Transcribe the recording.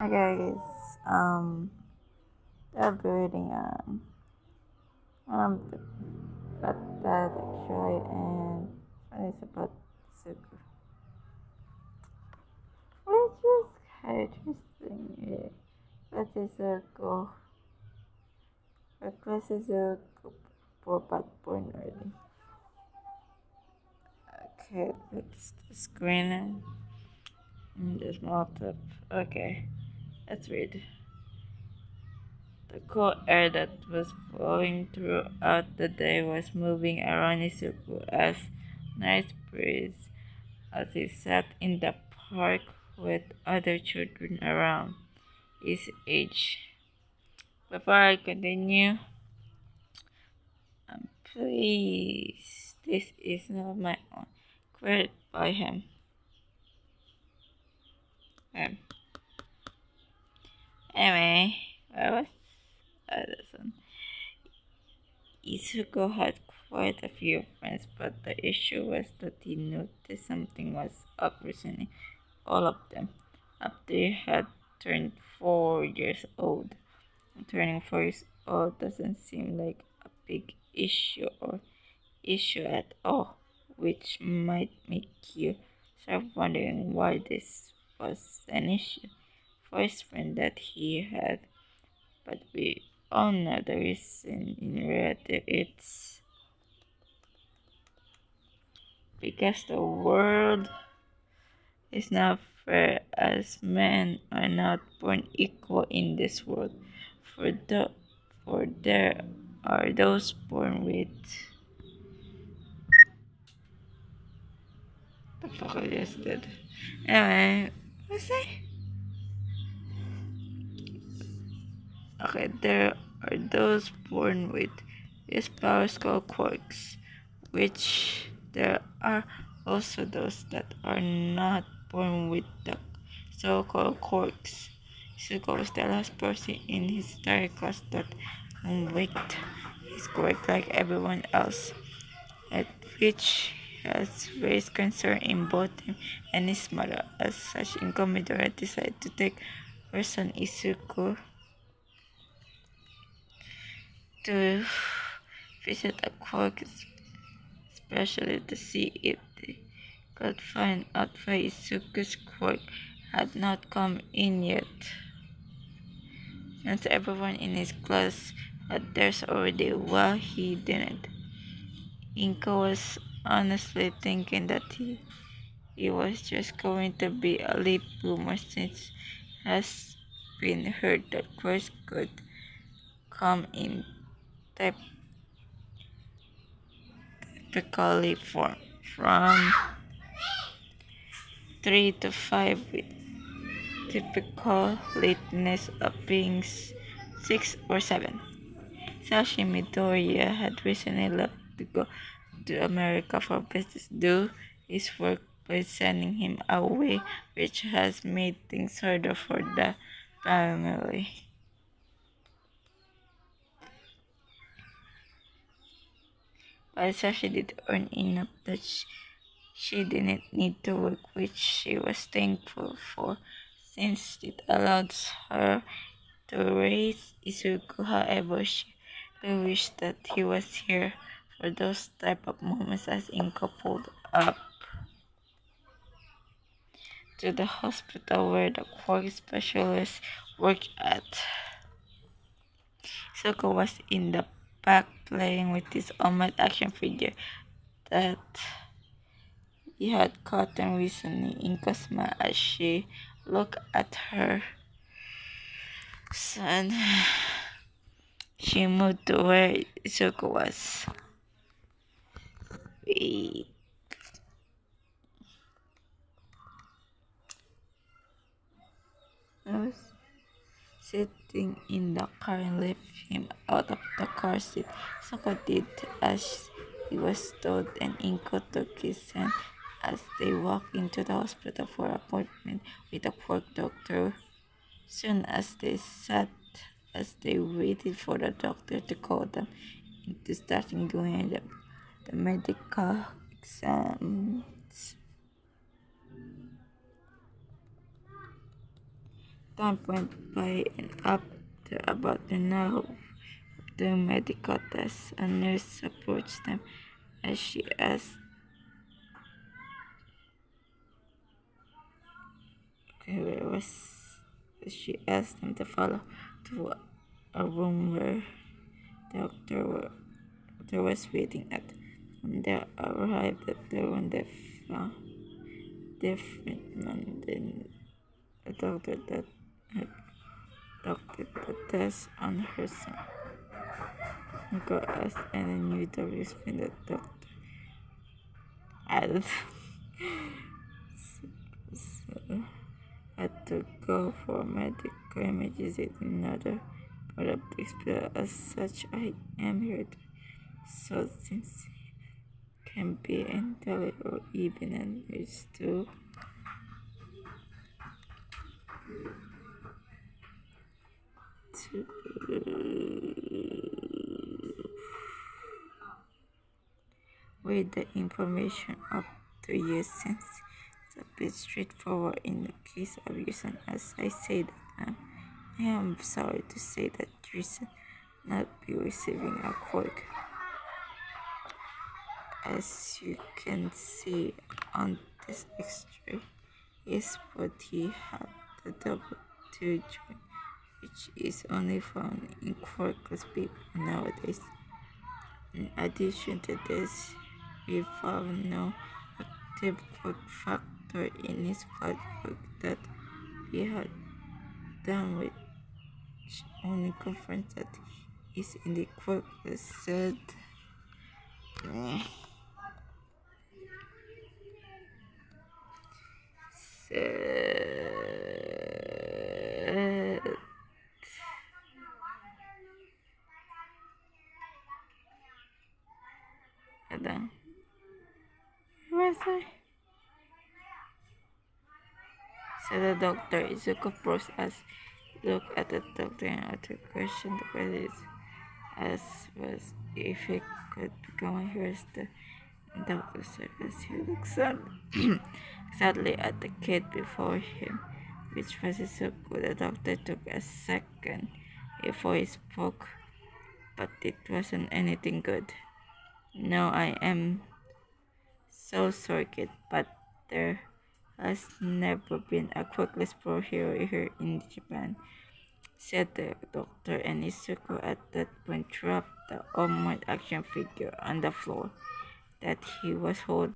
Okay, guys. They're building the Wattpad actually, and what is about Izuku, which is kind of interesting. Yeah. But Izuku, Quirkless Izuku, poor bad born early. Okay, that's the screen and the small tip. Okay, let's read. The cool air that was blowing throughout the day was moving around Izuku as nice breeze as he sat in the park with other children around his age. Before I continue, please, this is not my own. Quoted by him. Um, anyway, where was Edison? Izuku had quite a few friends, but the issue was that he noticed something was up recently. All of them, after he had turned 4 years old. Turning 4 years old doesn't seem like a big issue at all, which might make you start wondering why this was an issue for his friend that he had. But we all know the reason in reality. It's because the world is not fair, as men are not born equal in this world. For the for there are those born with the fuck I just did. Anyway, what's that? Okay, there are those born with these powers called quirks, which there are also those that are not born with the so-called quirks. Izuku was the last person in his entire class that unwicked his quirk like everyone else, at which has raised concern in both him and his mother. As such, Midoriya decided to take her son Izuku to visit a quirk, especially to see if they could find out why Izuku's quirk had not come in yet, since everyone in his class had theirs already while he didn't. Inko was honestly thinking that he was just going to be a late bloomer since it has been heard that quirks could come in typically from 3 to 5 with typical lateness of being 6 or 7. Sashi Midoriya had recently left to go to America for business due his work by sending him away, which has made things harder for the family. But Sashi did earn enough that she didn't need to work, which she was thankful for, since it allowed her to raise Izuku. However, she wished that he was here for those type of moments as Inko pulled up to the hospital where the quirk specialist worked at. Izuku was in the back playing with his old action figure that he had gotten recently. Inko smiled as she looked at her son. She moved to where Izuku was. Wait. I was sitting in the car and left him out of the car seat. Soko did as he was told, and Inko took his hand as they walked into the hospital for an appointment with a quirk doctor. Soon as they waited for the doctor to call them into starting doing the medical exams. time went by, and after about an hour of doing medical tests, a nurse approached them as she asked them to follow to a room where the doctor was waiting at. When they arrived at the room, they found different man than the doctor that had conducted the test on her son. Go asked and knew the response the doctor had. So, had to go for medical images in another part of the hospital. As such, I am here to so since can be entirely or even understood. To with the information up to you since it's a bit straightforward in the case of your son. As I said, I am sorry to say that your son not be receiving a quirk. As you can see on this X-ray, his body had the double tear joint, which is only found in quirkless people nowadays. In addition to this, we found no active quirk factor in his blood work that we had done, which only confirms that he is in the quirkless said. Hold where was I? So the doctor Izuku forced us look at the doctor and to question the questions as was if he could become a hero. The doctor said as he looked sadly at the kid before him, which was Izuku. The doctor took a second before he spoke, but it wasn't anything good. No, I am so sorry, kid, but there has never been a Quirkless pro hero here in Japan, said the doctor, and Izuku at that point dropped the almost action figure on the floor that he was holding.